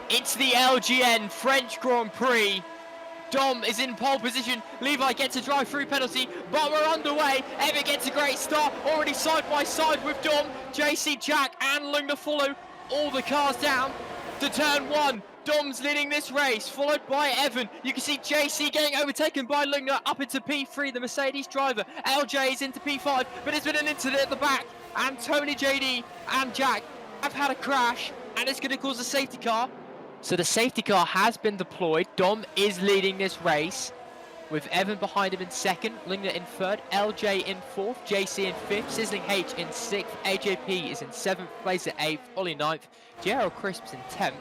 It's the LGN French Grand Prix. Dom is in pole position. Levi gets a drive-through penalty, but we're underway. Evan gets a great start, already side by side with Dom. JC, Jack and Lungner follow all the cars down to turn one. Dom's leading this race, followed by Evan. You can see JC getting overtaken by Lungner up into P3, the Mercedes driver. LJ is into P5, but there's been an incident at the back, and Tony, JD and Jack have had a crash, and it's going to cause a safety car. So the safety car has been deployed. Dom is leading this race with Evan behind him in second, Lungner in third, LJ in fourth, JC in fifth, Sizzling H in sixth, AJP is in seventh, Blazer eighth, Ollie ninth, JRL Crisps in 10th,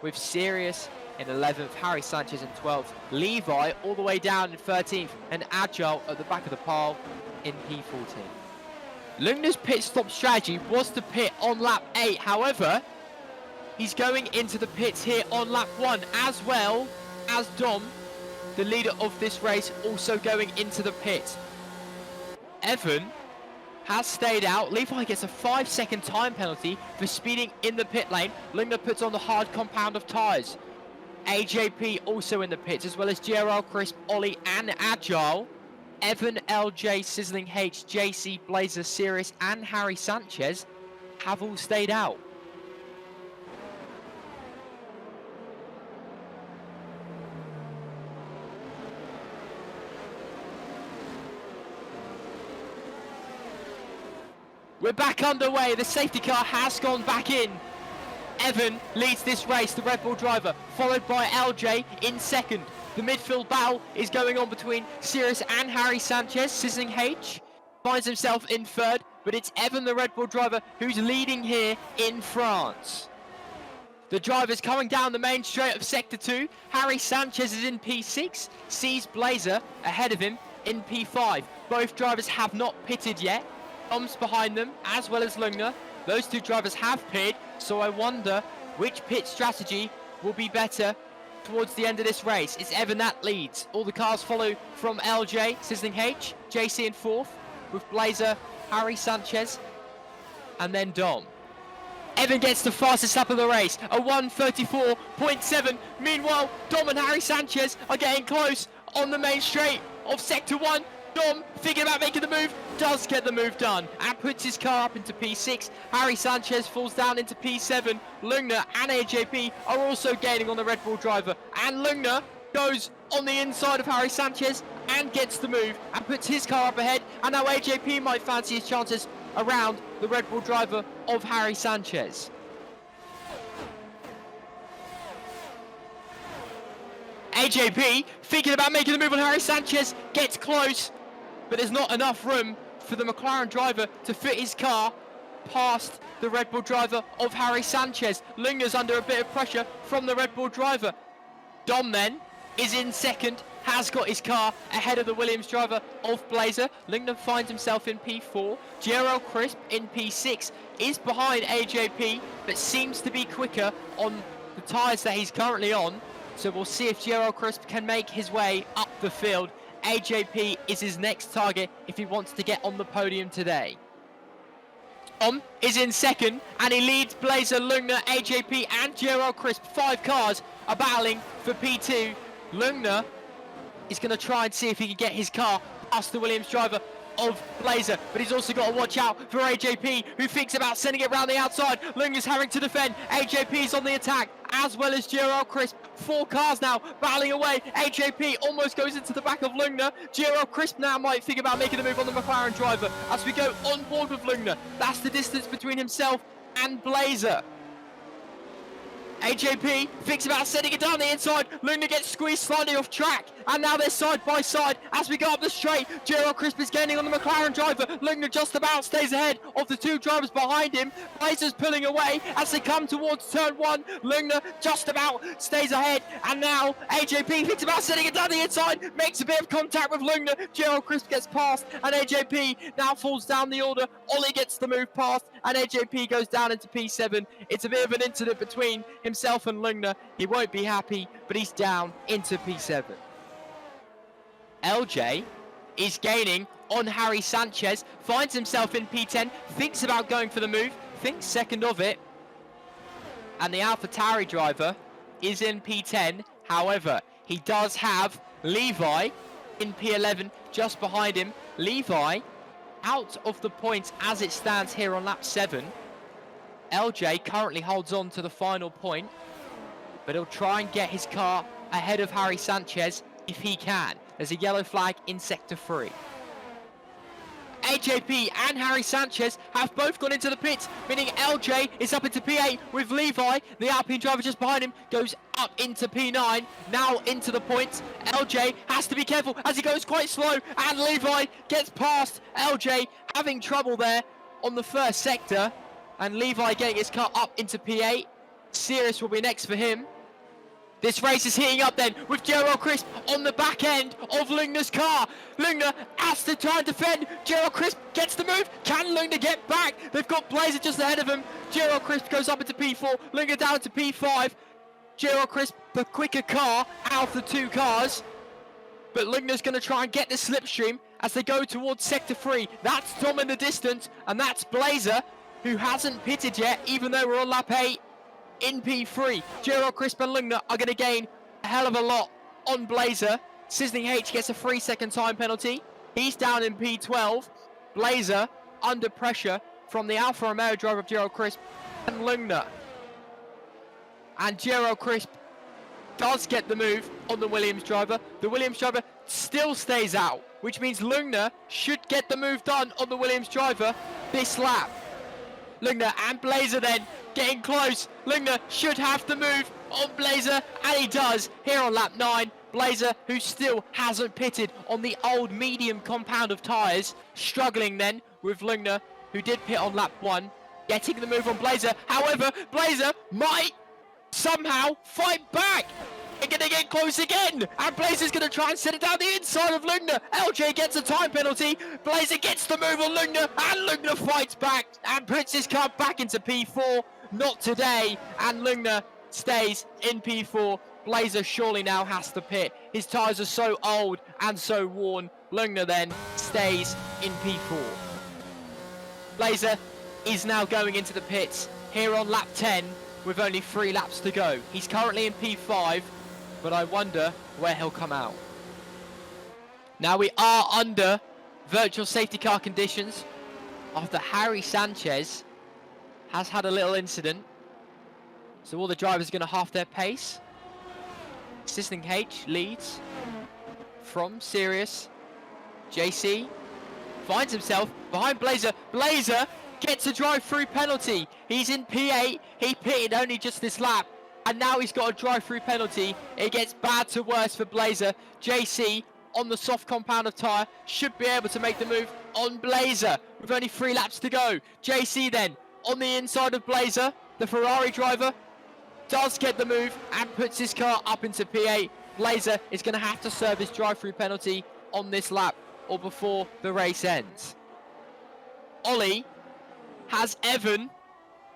with Sirius in 11th, Harry Sanchez in 12th, Levi all the way down in 13th, and Agile at the back of the pile in P14. Lungner's pit stop strategy was to pit on lap 8, however, he's going into the pits here on lap 1, as well as Dom, the leader of this race, also going into the pit. Evan has stayed out. Levi gets a 5-second time penalty for speeding in the pit lane. Lungner puts on the hard compound of tyres. AJP also in the pits, as well as GRL, Crisp, Ollie and Agile. Evan, LJ, Sizzling H, JC, Blazer, Sirius and Harry Sanchez have all stayed out. We're back underway. The safety car has gone back in. Evan leads this race, the Red Bull driver, followed by LJ in second. The midfield battle is going on between Sirius and Harry Sanchez. Sizzling H finds himself in third, but it's Evan, the Red Bull driver, who's leading here in France. The driver's coming down the main straight of Sector 2. Harry Sanchez is in P6, sees Blazer ahead of him in P5. Both drivers have not pitted yet. Dom's behind them, as well as Lungner. Those two drivers have pitted, so I wonder which pit strategy will be better towards the end of this race. It's Evan that leads. All the cars follow from LJ, Sizzling H, JC in fourth, with Blazer, Harry Sanchez, and then Dom. Evan gets the fastest lap of the race, a 1:34.7. Meanwhile, Dom and Harry Sanchez are getting close on the main straight of Sector 1. Dom, thinking about making the move, does get the move done and puts his car up into P6. Harry Sanchez falls down into P7. Lungner and AJP are also gaining on the Red Bull driver, and Lungner goes on the inside of Harry Sanchez and gets the move and puts his car up ahead, and now AJP might fancy his chances around the Red Bull driver of Harry Sanchez. AJP, thinking about making the move on Harry Sanchez, gets close, but there's not enough room for the McLaren driver to fit his car past the Red Bull driver of Harry Sanchez. Lungner's under a bit of pressure from the Red Bull driver. Dom then is in second, has got his car ahead of the Williams driver of Blazer. Lungner finds himself in P4. GRL Crisp in P6 is behind AJP, but seems to be quicker on the tyres that he's currently on. So we'll see if GRL Crisp can make his way up the field. AJP is his next target if he wants to get on the podium today. Dom is in second, and he leads Blazer, Lungner, AJP and GRL Crisp. 5 cars are battling for P2. Lungner is going to try and see if he can get his car past the Williams driver of Blazer, but he's also got to watch out for AJP, who thinks about sending it round the outside. Lungner's having to defend. AJP's on the attack, as well as GRL Crisp. 4 cars now battling away. AJP almost goes into the back of Lungner. GRL Crisp now might think about making the move on the McLaren driver as we go on board with Lungner. That's the distance between himself and Blazer. AJP thinks about sending it down the inside. Lungner gets squeezed slightly off track, and now they're side by side as we go up the straight. GRL Crisp is gaining on the McLaren driver. Lungner just about stays ahead of the 2 drivers behind him. Blazer's pulling away as they come towards turn 1. Lungner just about stays ahead, and now AJP thinks about sending it down the inside, makes a bit of contact with Lungner. GRL Crisp gets past, and AJP now falls down the order. Ollie gets the move past, and AJP goes down into P7. It's a bit of an incident between himself and Lungner. He won't be happy, but he's down into P7. LJ is gaining on Harry Sanchez, finds himself in P10, thinks about going for the move, thinks second of it, and the AlphaTauri driver is in P10. However, he does have Levi in P11 just behind him. Levi out of the points as it stands here on lap 7. LJ currently holds on to the final point, but he'll try and get his car ahead of Harry Sanchez if he can. There's a yellow flag in sector 3. AJP and Harry Sanchez have both gone into the pits, meaning LJ is up into P8 with Levi. The Alpine driver just behind him goes up into P9, now into the points. LJ has to be careful as he goes quite slow, and Levi gets past LJ, having trouble there on the first sector, and Levi getting his car up into P8. Sirius will be next for him. This race is heating up then with Gerald Crisp on the back end of Lugner's car. Lugner has to try and defend. Gerald Crisp gets the move. Can Lugner get back? They've got Blazer just ahead of him. Gerald Crisp goes up into P4. Lugner down to P5. Gerald Crisp, the quicker car out of the two cars. But Lugner's going to try and get the slipstream as they go towards sector 3. That's Tom in the distance, and that's Blazer, who hasn't pitted yet, even though we're on lap 8. In P3, Gerald Crisp and Lugner are going to gain a hell of a lot on Blazer. Sizzling H gets a 3-second time penalty. He's down in P12. Blazer under pressure from the Alfa Romeo driver of Gerald Crisp and Lugner. And Gerald Crisp does get the move on the Williams driver. The Williams driver still stays out, which means Lugner should get the move done on the Williams driver this lap. Lugner and Blazer then getting close. Lugner should have the move on Blazer, and he does here on lap 9. Blazer, who still hasn't pitted on the old medium compound of tyres, struggling then with Lugner, who did pit on lap 1, getting the move on Blazer. However, Blazer might somehow fight back. They're going to get close again, and Blazer's going to try and set it down the inside of Lugner. LJ gets a time penalty. Blazer gets the move on Lugner, and Lugner fights back and puts his car back into P4. Not today, and Lugner stays in P4. Blazer surely now has to pit. His tyres are so old and so worn. Lugner then stays in P4. Blazer is now going into the pits here on lap 10 with only 3 laps to go. He's currently in P5, but I wonder where he'll come out. Now we are under virtual safety car conditions after Harry Sanchez has had a little incident. So all the drivers are going to half their pace. Sizzling H leads from Sirius. JC finds himself behind Blazer. Blazer gets a drive-through penalty. He's in P8. He pitted only just this lap, and now he's got a drive-through penalty. It gets bad to worse for Blazer. JC on the soft compound of tyre should be able to make the move on Blazer with only 3 laps to go. JC then on the inside of Blazer. The Ferrari driver does get the move and puts his car up into P8. Blazer is going to have to serve his drive-through penalty on this lap or before the race ends. Ollie has Evan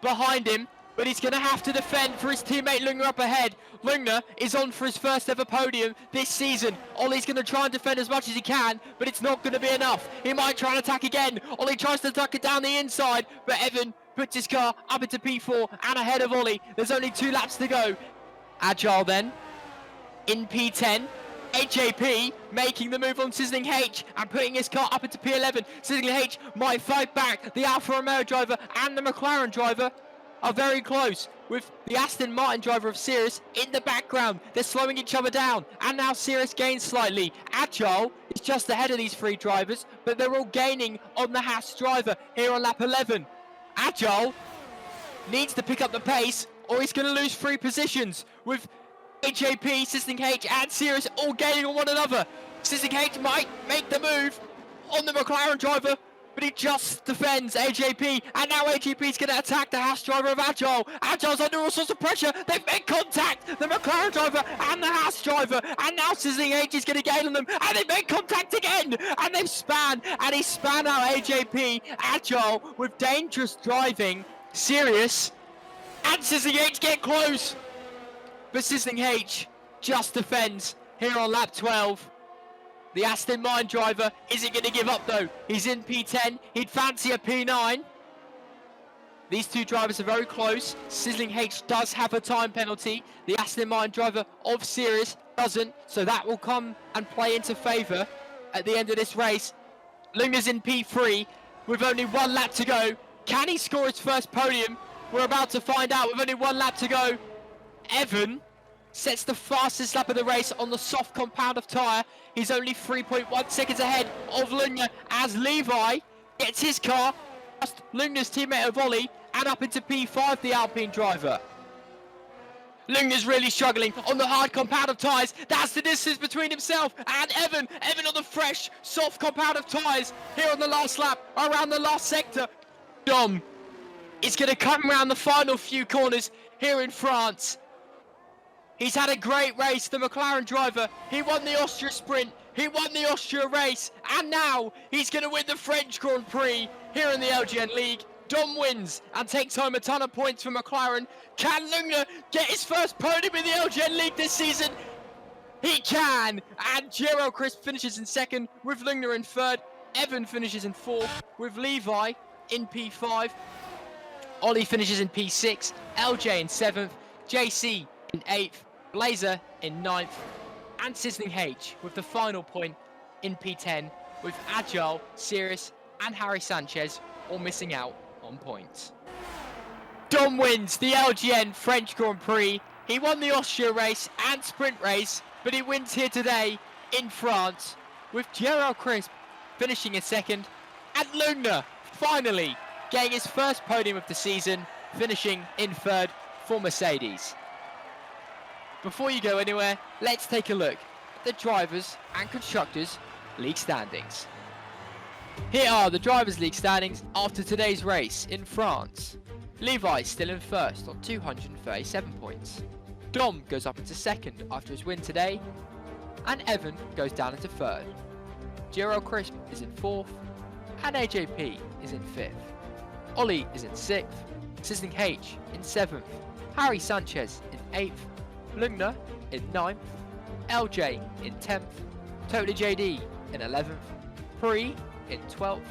behind him, but he's going to have to defend for his teammate Lugner up ahead. Lugner is on for his first ever podium this season. Ollie's going to try and defend as much as he can, but it's not going to be enough. He might try and attack again. Ollie tries to tuck it down the inside, but Evan puts his car up into P4 and ahead of Ollie. There's only 2 laps to go. Agile then in P10. HAP making the move on Sizzling H and putting his car up into P11. Sizzling H might fight back. The Alfa Romeo driver and the McLaren driver are very close, with the Aston Martin driver of Sirius in the background. They're slowing each other down, and now Sirius gains slightly. Agile is just ahead of these 3 drivers, but they're all gaining on the Haas driver here on lap 11. Agile needs to pick up the pace, or he's going to lose 3 positions, with HAP, Sizzling H and Sirius all gaining on one another. Sizzling H might make the move on the McLaren driver, but he just defends HAP, and now HAP is going to attack the Haas driver of Agile. Agile's under all sorts of pressure. They've made contact, the McLaren driver and the Haas driver, and now Sizzling H is going to gain on them, and they've made contact again, and they've spanned, and he span out HAP. Agile with dangerous driving. Sirius and Sizzling H get close, but Sizzling H just defends here on lap 12. The Aston Martin driver isn't going to give up though. He's in P10. He'd fancy a P9. These two drivers are very close. Sizzling H does have a time penalty. The Aston Martin driver of Series doesn't, so that will come and play into favour at the end of this race. Lugner's in P3 with only 1 lap to go. Can he score his first podium? We're about to find out with only 1 lap to go. Evan sets the fastest lap of the race on the soft compound of tyre. He's only 3.1 seconds ahead of Lugner as Levi gets his car past Lugner's teammate of Ollie and up into P5, the Alpine driver. Lugner's really struggling on the hard compound of tyres. That's the distance between himself and Evan. Evan on the fresh, soft compound of tyres here on the last lap, around the last sector. Dom is going to come around the final few corners here in France. He's had a great race, the McLaren driver. He won the Austria Sprint, he won the Austria race, and now he's going to win the French Grand Prix here in the LGN League. Dom wins and takes home a ton of points for McLaren. Can Lugner get his first podium in the LGN League this season? He can! And Gerald Crisp finishes in second with Lugner in third. Evan finishes in fourth with Levi in P5. Ollie finishes in P6. LJ in seventh. JC in eighth. Blazer in ninth. And Sizzling H with the final point in P10 with Agile, Sirius and Harry Sanchez all missing out on points. Dom wins the LGN French Grand Prix. He won the Austria race and sprint race, but he wins here today in France with Gerald Crisp finishing in second and Lugner finally getting his first podium of the season, finishing in third for Mercedes. Before you go anywhere, let's take a look at the Drivers' and Constructors' League standings. Here are the Drivers' League standings after today's race in France. Levi still in first on 237 points. Dom goes up into second after his win today, and Evan goes down into third. Gerald Crisp is in fourth, and AJP is in fifth. Ollie is in sixth, Sizzling H in seventh, Harry Sanchez in eighth, Lugner in ninth, LJ in 10th, Totally JD in 11th, Pre in 12th,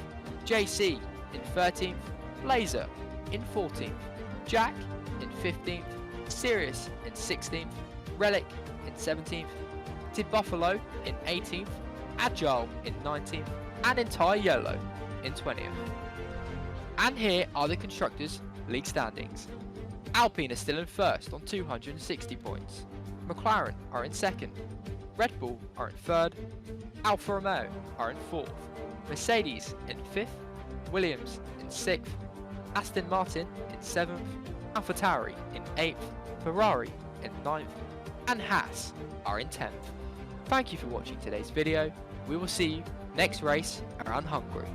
JC in 13th, Blazer in 14th, Jack in 15th, Sirius in 16th, Relic in 17th, Tid Buffalo in 18th, Agile in 19th, and Entire YOLO in 20th. And here are the Constructors' League standings. Alpine are still in first on 260 points. McLaren are in second. Red Bull are in third. Alfa Romeo are in fourth. Mercedes in fifth. Williams in sixth. Aston Martin in seventh. AlphaTauri in eighth. Ferrari in ninth. And Haas are in 10th. Thank you for watching today's video. We will see you next race around Hungary.